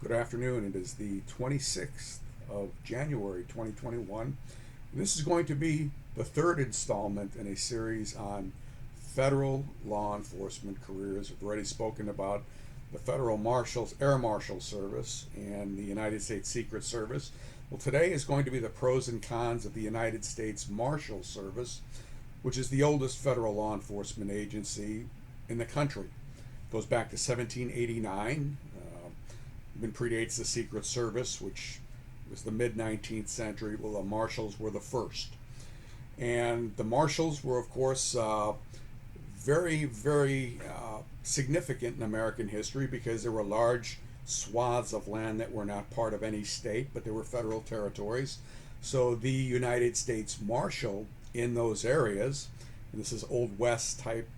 Good afternoon. It is the 26th of January 2021. This is going to be the third installment in a series on federal law enforcement careers. We've already spoken about the Federal Marshals, Air Marshal Service, and the United States Secret Service. Well, today is going to be the pros and cons of the United States Marshal Service, which is the oldest federal law enforcement agency in the country. It goes back to 1789. Even predates the Secret Service, which was the mid-19th century. Well, the Marshals were the first. And the Marshals were, of course, very significant in American history because there were large swaths of land that were not part of any state, but they were federal territories. So the United States Marshal in those areas, and this is Old West type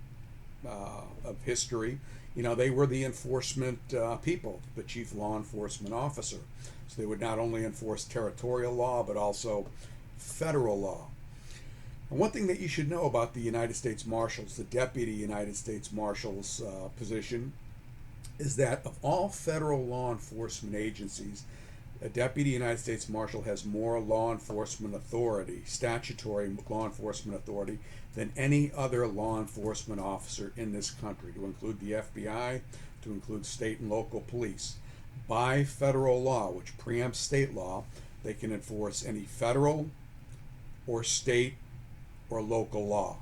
of history, they were the enforcement people, the chief law enforcement officer. So they would not only enforce territorial law, but also federal law. And one thing that you should know about the United States Marshals, the Deputy United States Marshal's position, is that of all federal law enforcement agencies, a Deputy United States Marshal has more law enforcement authority, statutory law enforcement authority, than any other law enforcement officer in this country, to include the FBI, to include state and local police. By federal law, which preempts state law, they can enforce any federal or state or local law.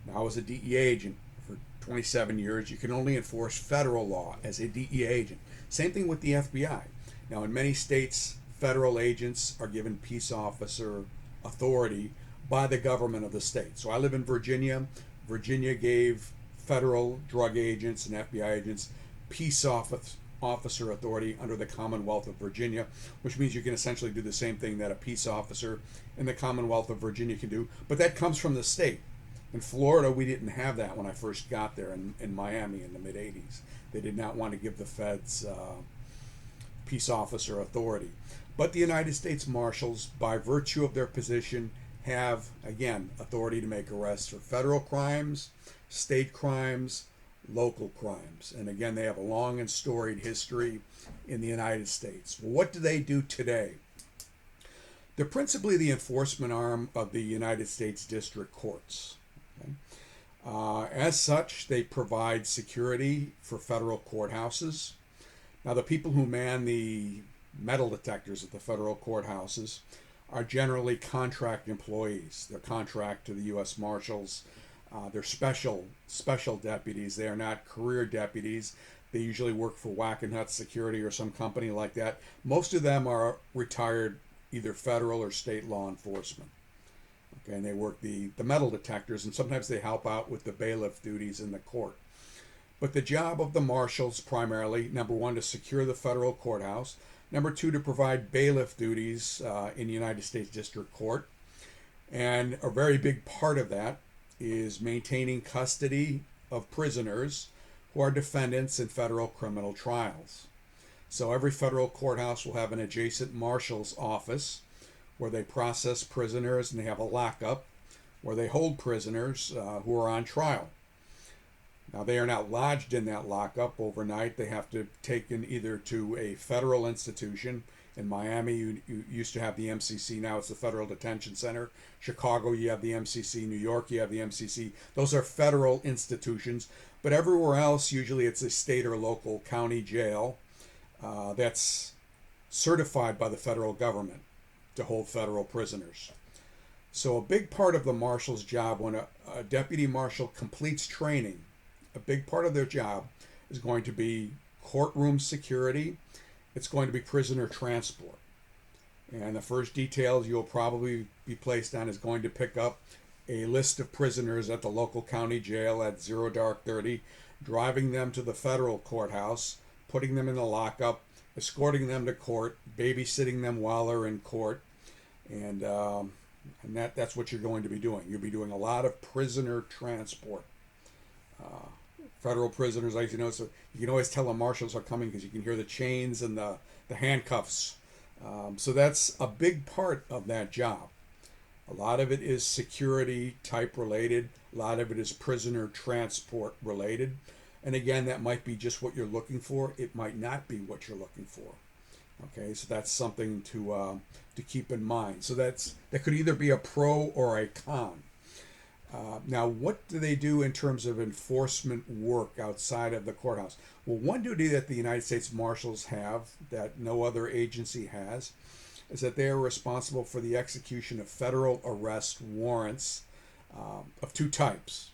Now, as a DEA agent for 27 years, you can only enforce federal law as a DEA agent. Same thing with the FBI. Now, in many states, federal agents are given peace officer authority by the government of the state. So I live in Virginia. Virginia gave federal drug agents and FBI agents peace officer authority under the Commonwealth of Virginia, which means you can essentially do the same thing that a peace officer in the Commonwealth of Virginia can do, but that comes from the state. In Florida, we didn't have that when I first got there in Miami in the mid-'80s. They did not want to give the feds peace officer authority. But the United States Marshals, by virtue of their position, have, again, authority to make arrests for federal crimes, state crimes, local crimes. And again, they have a long and storied history in the United States. Well, what do they do today? They're principally the enforcement arm of the United States District Courts. Okay? As such, they provide security for federal courthouses. Now, the people who man the metal detectors at the federal courthouses are generally contract employees. They're contract to the U.S. Marshals. They're special deputies. They are not career deputies. They usually work for Wackenhut Security or some company like that. Most of them are retired either federal or state law enforcement. Okay, and they work the metal detectors, and sometimes they help out with the bailiff duties in the court. But the job of the Marshals primarily, number one, to secure the federal courthouse. Number two, to provide bailiff duties in the United States District Court. And a very big part of that is maintaining custody of prisoners who are defendants in federal criminal trials. So every federal courthouse will have an adjacent marshal's office where they process prisoners, and they have a lockup where they hold prisoners who are on trial. Now, they are not lodged in that lockup overnight. They have to take in either to a federal institution. In Miami, you used to have the MCC. Now it's the Federal Detention Center. Chicago, you have the MCC. New York, you have the MCC. Those are federal institutions. But everywhere else, usually it's a state or local county jail that's certified by the federal government to hold federal prisoners. So a big part of the marshal's job, when a deputy marshal completes training, a big part of their job is going to be courtroom security. It's going to be prisoner transport. And the first details you'll probably be placed on is going to pick up a list of prisoners at the local county jail at 0:30, driving them to the federal courthouse, putting them in the lockup, escorting them to court, babysitting them while they're in court. And that's what you're going to be doing. You'll be doing a lot of prisoner transport. Federal prisoners, like so you can always tell the marshals are coming because you can hear the chains and the handcuffs. So that's a big part of that job. A lot of it is security type related. A lot of it is prisoner transport related. And again, that might be just what you're looking for. It might not be what you're looking for. Okay, so that's something to keep in mind. So that could either be a pro or a con. Now, what do they do in terms of enforcement work outside of the courthouse? Well, one duty that the United States Marshals have that no other agency has is that they are responsible for the execution of federal arrest warrants of two types.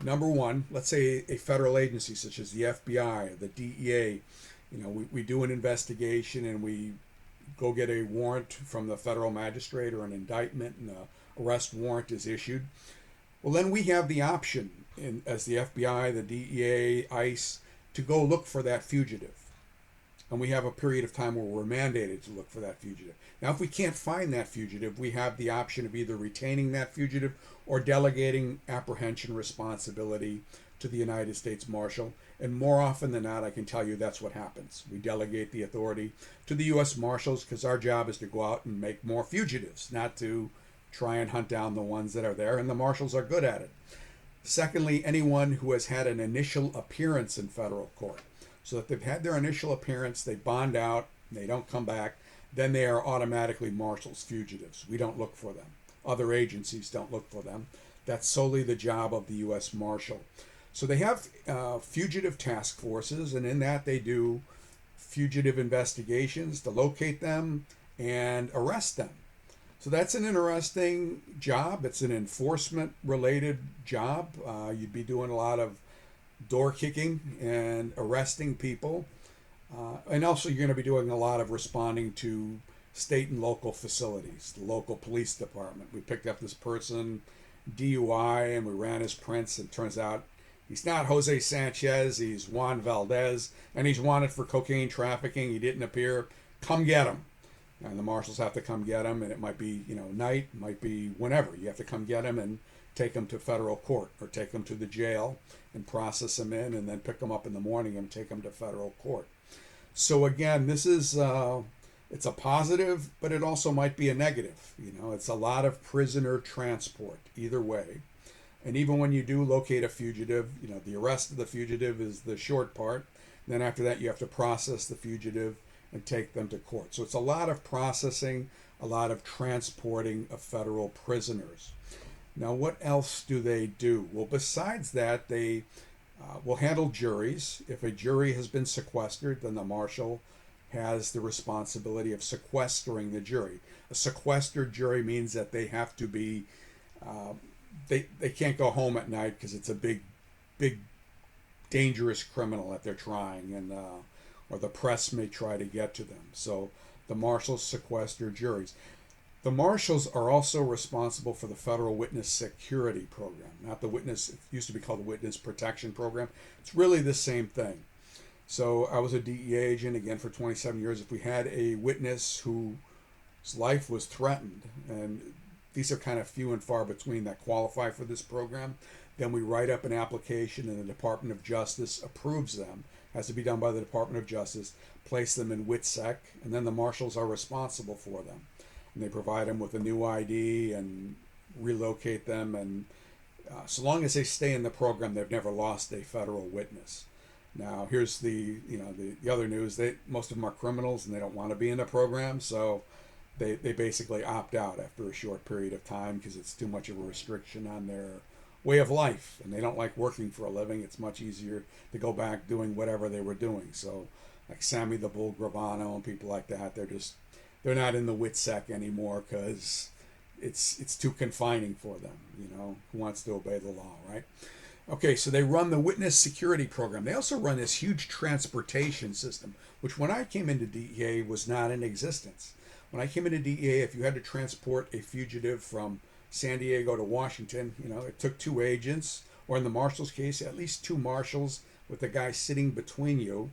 Number one, let's say a federal agency such as the FBI or the DEA, we do an investigation and we go get a warrant from the federal magistrate or an indictment, and an arrest warrant is issued. Well, then we have the option, as the FBI, the DEA, ICE, to go look for that fugitive. And we have a period of time where we're mandated to look for that fugitive. Now, if we can't find that fugitive, we have the option of either retaining that fugitive or delegating apprehension responsibility to the United States Marshal. And more often than not, I can tell you that's what happens. We delegate the authority to the U.S. Marshals because our job is to go out and make more fugitives, not to try and hunt down the ones that are there, and the Marshals are good at it. Secondly, anyone who has had an initial appearance in federal court. So if they've had their initial appearance, they bond out, they don't come back, then they are automatically Marshals fugitives. We don't look for them. Other agencies don't look for them. That's solely the job of the U.S. Marshal. So they have fugitive task forces, and in that they do fugitive investigations to locate them and arrest them. So that's an interesting job. It's an enforcement-related job. You'd be doing a lot of door kicking and arresting people. And also you're going to be doing a lot of responding to state and local facilities, the local police department. We picked up this person, DUI, and we ran his prints, and it turns out he's not Jose Sanchez, he's Juan Valdez, and he's wanted for cocaine trafficking. He didn't appear. Come get him. And the Marshals have to come get him, and it might be, night, might be whenever. You have to come get him and take him to federal court or take him to the jail and process him in, and then pick him up in the morning and take him to federal court. So again, this is, it's a positive, but it also might be a negative. It's a lot of prisoner transport either way. And even when you do locate a fugitive, the arrest of the fugitive is the short part. Then after that, you have to process the fugitive and take them to court. So it's a lot of processing, a lot of transporting of federal prisoners. Now, what else do they do? Well, besides that, they will handle juries. If a jury has been sequestered, then the Marshal has the responsibility of sequestering the jury. A sequestered jury means that they have to be, they can't go home at night because it's a big, dangerous criminal that they're trying, and or the press may try to get to them. So the Marshals sequester juries. The Marshals are also responsible for the Federal Witness Security Program. Not the witness, it used to be called the Witness Protection Program. It's really the same thing. So I was a DEA agent, again, for 27 years. If we had a witness whose life was threatened, and these are kind of few and far between that qualify for this program, then we write up an application and the Department of Justice approves them. Has to be done by the Department of Justice, place them in WITSEC, and then the Marshals are responsible for them. And they provide them with a new ID and relocate them. And so long as they stay in the program, they've never lost a federal witness. Now, here's the other news. Most of them are criminals and they don't want to be in the program, so they basically opt out after a short period of time because it's too much of a restriction on their way of life, and they don't like working for a living. It's much easier to go back doing whatever they were doing. So like Sammy the Bull Gravano and people like that, they're not in the WITSEC anymore because it's too confining for them. Who wants to obey the law, right? Okay, so they run the Witness Security Program. They also run this huge transportation system, which when I came into DEA was not in existence. When I came into DEA, if you had to transport a fugitive from San Diego to Washington, it took two agents, or in the Marshal's case, at least two Marshals with a guy sitting between you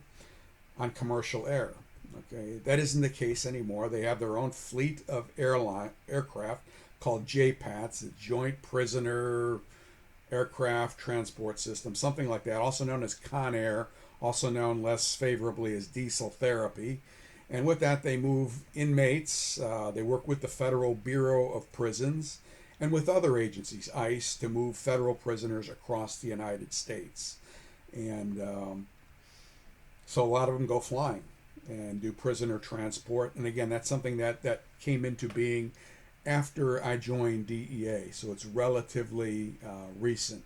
on commercial air. Okay, that isn't the case anymore. They have their own fleet of aircraft called JPATS, the Joint Prisoner Aircraft Transport System, something like that, also known as Con-Air, also known less favorably as diesel therapy. And with that, they move inmates. They work with the Federal Bureau of Prisons and with other agencies, ICE, to move federal prisoners across the United States. And so a lot of them go flying and do prisoner transport. And again, that's something that came into being after I joined DEA, so it's relatively recent.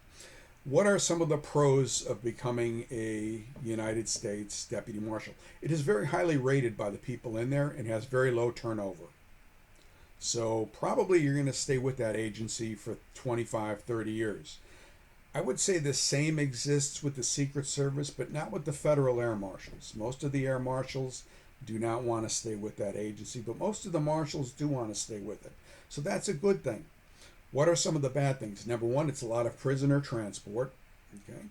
What are some of the pros of becoming a United States Deputy Marshal? It is very highly rated by the people in there and has very low turnover. So probably you're going to stay with that agency for 25, 30 years. I would say the same exists with the Secret Service, but not with the federal air marshals. Most of the air marshals do not want to stay with that agency, but most of the marshals do want to stay with it. So that's a good thing. What are some of the bad things? Number one, it's a lot of prisoner transport. Okay.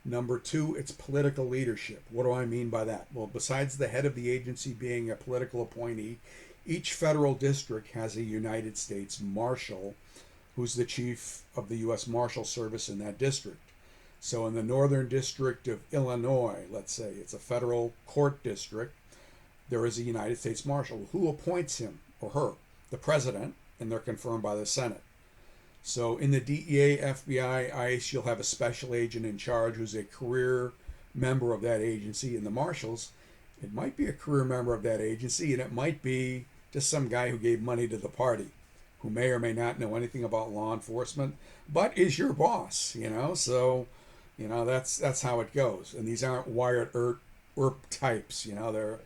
Number two, it's political leadership. What do I mean by that? Well, besides the head of the agency being a political appointee, each federal district has a United States Marshal who's the chief of the U.S. Marshal Service in that district. So in the Northern District of Illinois, let's say, it's a federal court district, there is a United States Marshal. Who appoints him or her? The president, and they're confirmed by the Senate. So in the DEA, FBI, ICE, you'll have a special agent in charge who's a career member of that agency. In the Marshals, it might be a career member of that agency, and it might be just some guy who gave money to the party, who may or may not know anything about law enforcement, but is your boss, So, that's how it goes. And these aren't Wyatt Earp types, They're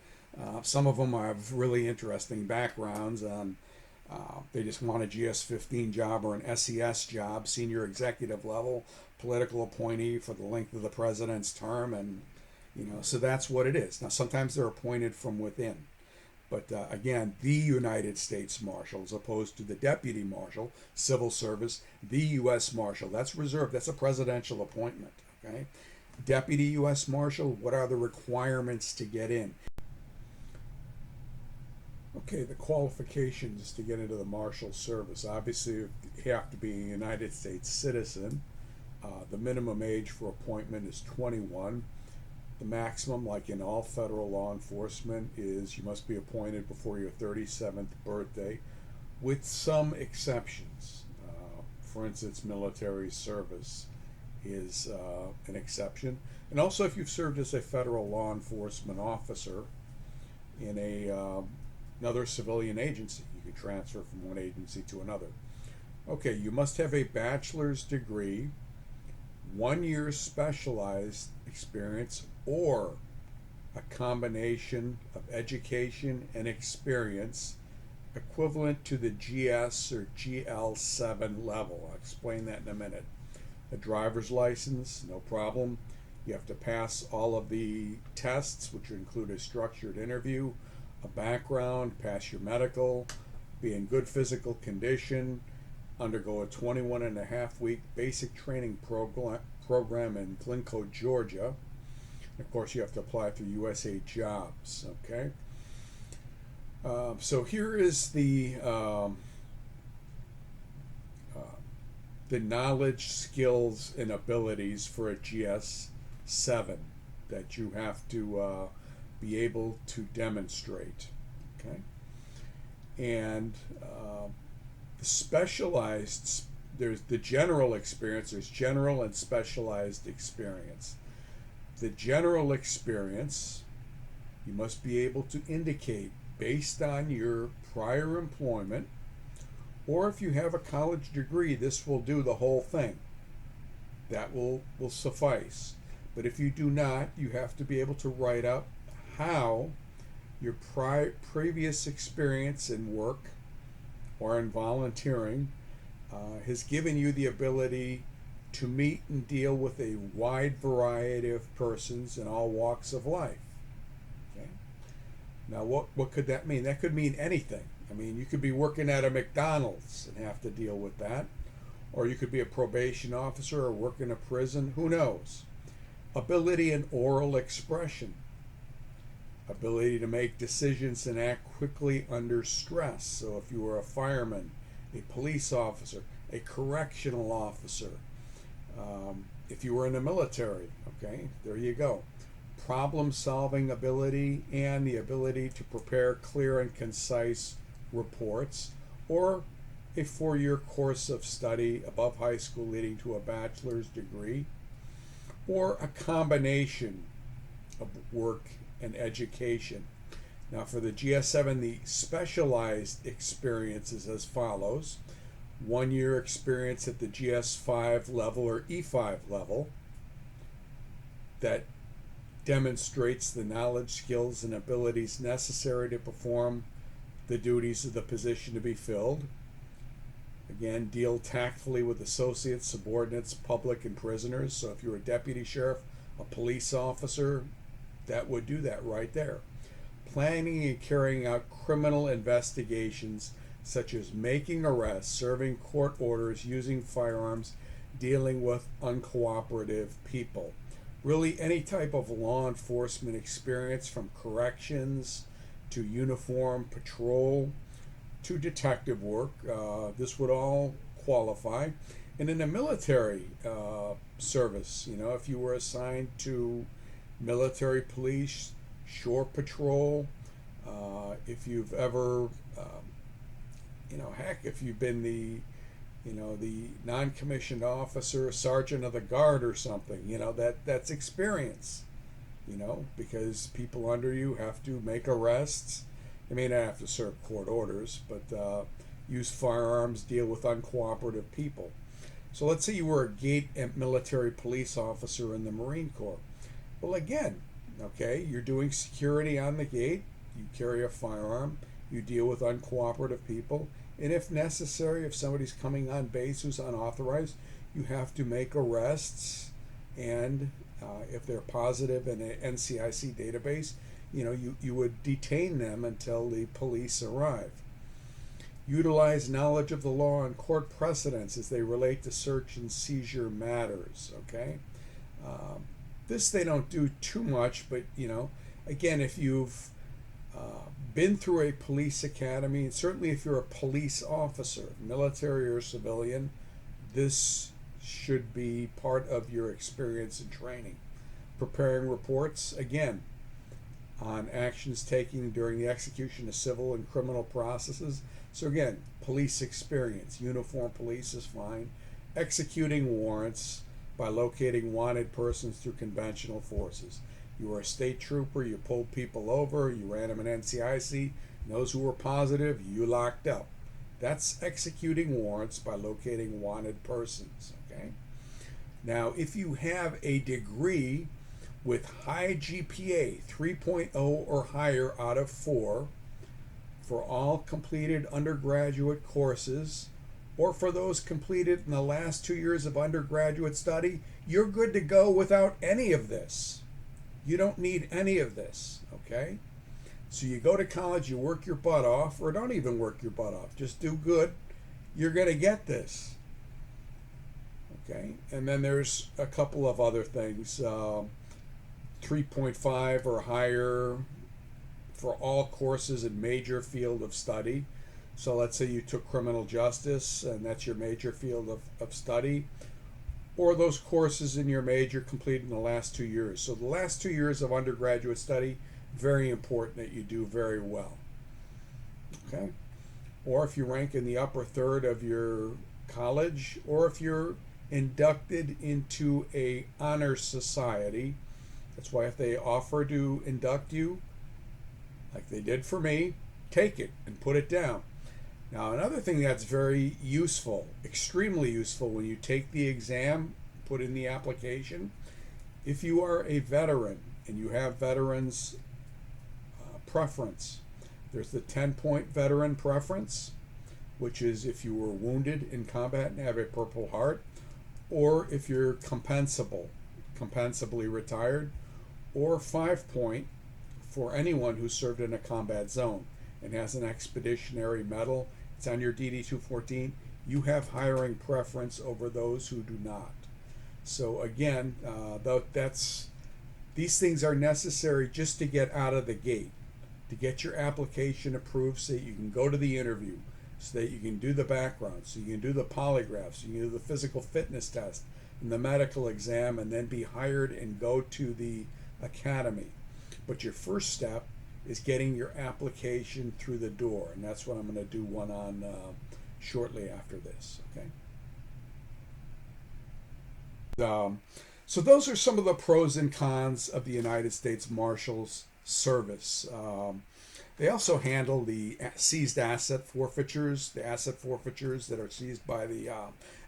some of them have really interesting backgrounds. They just want a GS-15 job or an SES job, senior executive level, political appointee for the length of the president's term, and so that's what it is. Now, sometimes they're appointed from within. But again, the United States Marshal, as opposed to the Deputy Marshal, Civil Service, the U.S. Marshal, that's reserved. That's a presidential appointment. Okay, Deputy U.S. Marshal, what are the requirements to get in? Okay, the qualifications to get into the Marshal Service. Obviously, you have to be a United States citizen. The minimum age for appointment is 21. The maximum, like in all federal law enforcement, is you must be appointed before your 37th birthday, with some exceptions. For instance, military service is an exception. And also, if you've served as a federal law enforcement officer in another civilian agency, you can transfer from one agency to another. Okay, you must have a bachelor's degree, 1 year specialized experience, or a combination of education and experience equivalent to the GS or GL7 level. I'll explain that in a minute. A driver's license, no problem. You have to pass all of the tests, which include a structured interview, a background, pass your medical, be in good physical condition, undergo a 21.5-week basic training program in Glencoe, Georgia. Of course, you have to apply through USA Jobs. Okay. So here is the knowledge, skills, and abilities for a GS7 that you have to be able to demonstrate. Okay. And specialized, there's the general experience, there's general and specialized experience. The general experience, you must be able to indicate based on your prior employment, or if you have a college degree, this will do the whole thing. That will suffice. But if you do not, you have to be able to write up how your previous experience in work or in volunteering has given you the ability to meet and deal with a wide variety of persons in all walks of life. Okay? Now, what could that mean? That could mean anything. I mean, you could be working at a McDonald's and have to deal with that, or you could be a probation officer or work in a prison. Who knows? Ability in oral expression. Ability to make decisions and act quickly under stress. So if you were a fireman, a police officer, a correctional officer, if you were in the military, okay, there you go. Problem-solving ability and the ability to prepare clear and concise reports, or a 4-year course of study above high school leading to a bachelor's degree, or a combination of work and education. Now, for the GS7, the specialized experience is as follows: 1 year experience at the GS5 level or E5 level that demonstrates the knowledge, skills, and abilities necessary to perform the duties of the position to be filled. Again, deal tactfully with associates, subordinates, public, and prisoners. So if you're a deputy sheriff, a police officer, that would do that right there. Planning and carrying out criminal investigations such as making arrests, serving court orders, using firearms, dealing with uncooperative people. Really any type of law enforcement experience, from corrections to uniform patrol to detective work. This would all qualify. And in the military service, if you were assigned to military police, shore patrol, if you've ever, heck, if you've been the non-commissioned officer, sergeant of the guard or something, that's experience, because people under you have to make arrests. They may not have to serve court orders, but use firearms, deal with uncooperative people. So let's say you were a gate and military police officer in the Marine Corps. Well, again, okay, you're doing security on the gate, you carry a firearm, you deal with uncooperative people, and if necessary, if somebody's coming on base who's unauthorized, you have to make arrests, and if they're positive in an NCIC database, you would detain them until the police arrive. Utilize knowledge of the law and court precedents as they relate to search and seizure matters, okay? This they don't do too much, but, again, if you've been through a police academy, and certainly if you're a police officer, military or civilian, this should be part of your experience and training. Preparing reports, again, on actions taken during the execution of civil and criminal processes. So again, police experience, uniformed police is fine. Executing warrants by locating wanted persons through conventional forces. You were a state trooper, you pulled people over, you ran them an NCIC, and those who were positive, you locked up. That's executing warrants by locating wanted persons, okay? Now, if you have a degree with high GPA, 3.0 or higher out of 4, for all completed undergraduate courses, or for those completed in the last 2 years of undergraduate study, you're good to go without any of this. You don't need any of this, okay? So you go to college, you work your butt off, or don't even work your butt off, just do good. You're going to get this, okay? And then there's a couple of other things. 3.5 or higher for all courses in major field of study. So let's say you took criminal justice and that's your major field of study, or those courses in your major completed in the last 2 years. So the last 2 years of undergraduate study, very important that you do very well. Okay? Or if you rank in the upper third of your college, or if you're inducted into a honor society. That's why if they offer to induct you, like they did for me, take it and put it down. Now, another thing that's very useful, extremely useful when you take the exam, put in the application, if you are a veteran and you have veterans preference, there's the 10-point veteran preference, which is if you were wounded in combat and have a Purple Heart, or if you're compensably retired, or 5-point for anyone who served in a combat zone and has an expeditionary medal. It's on your DD-214. You have hiring preference over those who do not. So again, these things are necessary just to get out of the gate, to get your application approved so that you can go to the interview, so that you can do the background, so you can do the polygraph, so you can do the physical fitness test and the medical exam, and then be hired and go to the academy. But your first step is getting your application through the door, and that's what I'm going to do one on shortly after this. Okay. So those are some of the pros and cons of the United States Marshals Service. They also handle the seized asset forfeitures, the asset forfeitures that are seized by the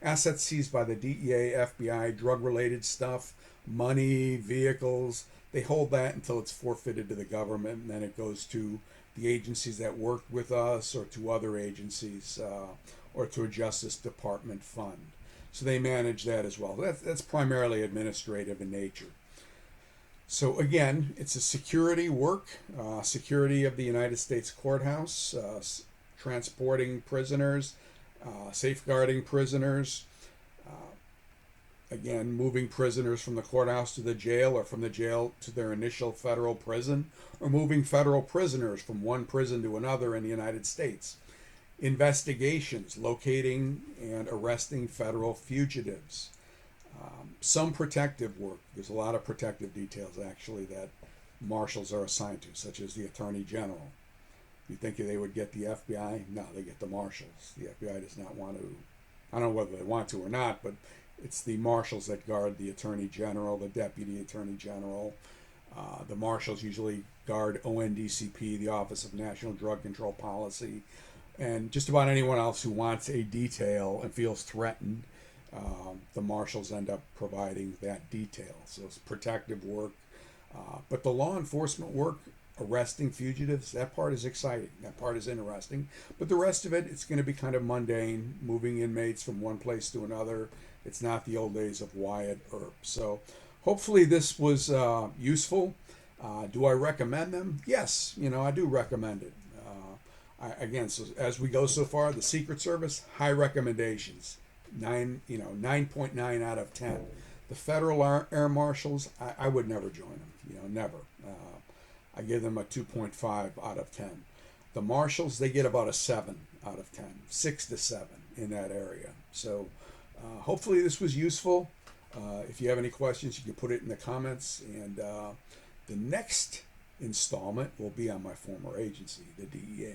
assets seized by the DEA, FBI, drug-related stuff, money, vehicles. They hold that until it's forfeited to the government, and then it goes to the agencies that worked with us or to other agencies or to a Justice Department fund. So they manage that as well. That's primarily administrative in nature. So again, it's a security work, security of the United States courthouse, transporting prisoners, safeguarding prisoners, again, moving prisoners from the courthouse to the jail or from the jail to their initial federal prison, or moving federal prisoners from one prison to another in the United States. Investigations, locating and arresting federal fugitives. Some protective work. There's a lot of protective details, actually, that marshals are assigned to, such as the Attorney General. You think they would get the FBI? No, they get the marshals. The FBI does not want to. I don't know whether they want to or not, but it's the marshals that guard the Attorney General, the Deputy Attorney General. The marshals usually guard ONDCP, the Office of National Drug Control Policy, and just about anyone else who wants a detail and feels threatened. The marshals end up providing that detail. So it's protective work. But the law enforcement work, arresting fugitives, that part is exciting. That part is interesting. But the rest of it, it's going to be kind of mundane, moving inmates from one place to another. It's not the old days of Wyatt Earp. So hopefully this was useful. Do I recommend them? Yes, I do recommend it. Again, so as we go so far, the Secret Service, high recommendations. 9.9 out of 10. The Federal Air Marshals, I would never join them. Never. I give them a 2.5 out of 10. The Marshals, they get about a 7 out of 10, 6 to 7 in that area. So hopefully this was useful. If you have any questions, you can put it in the comments. And the next installment will be on my former agency, the DEA.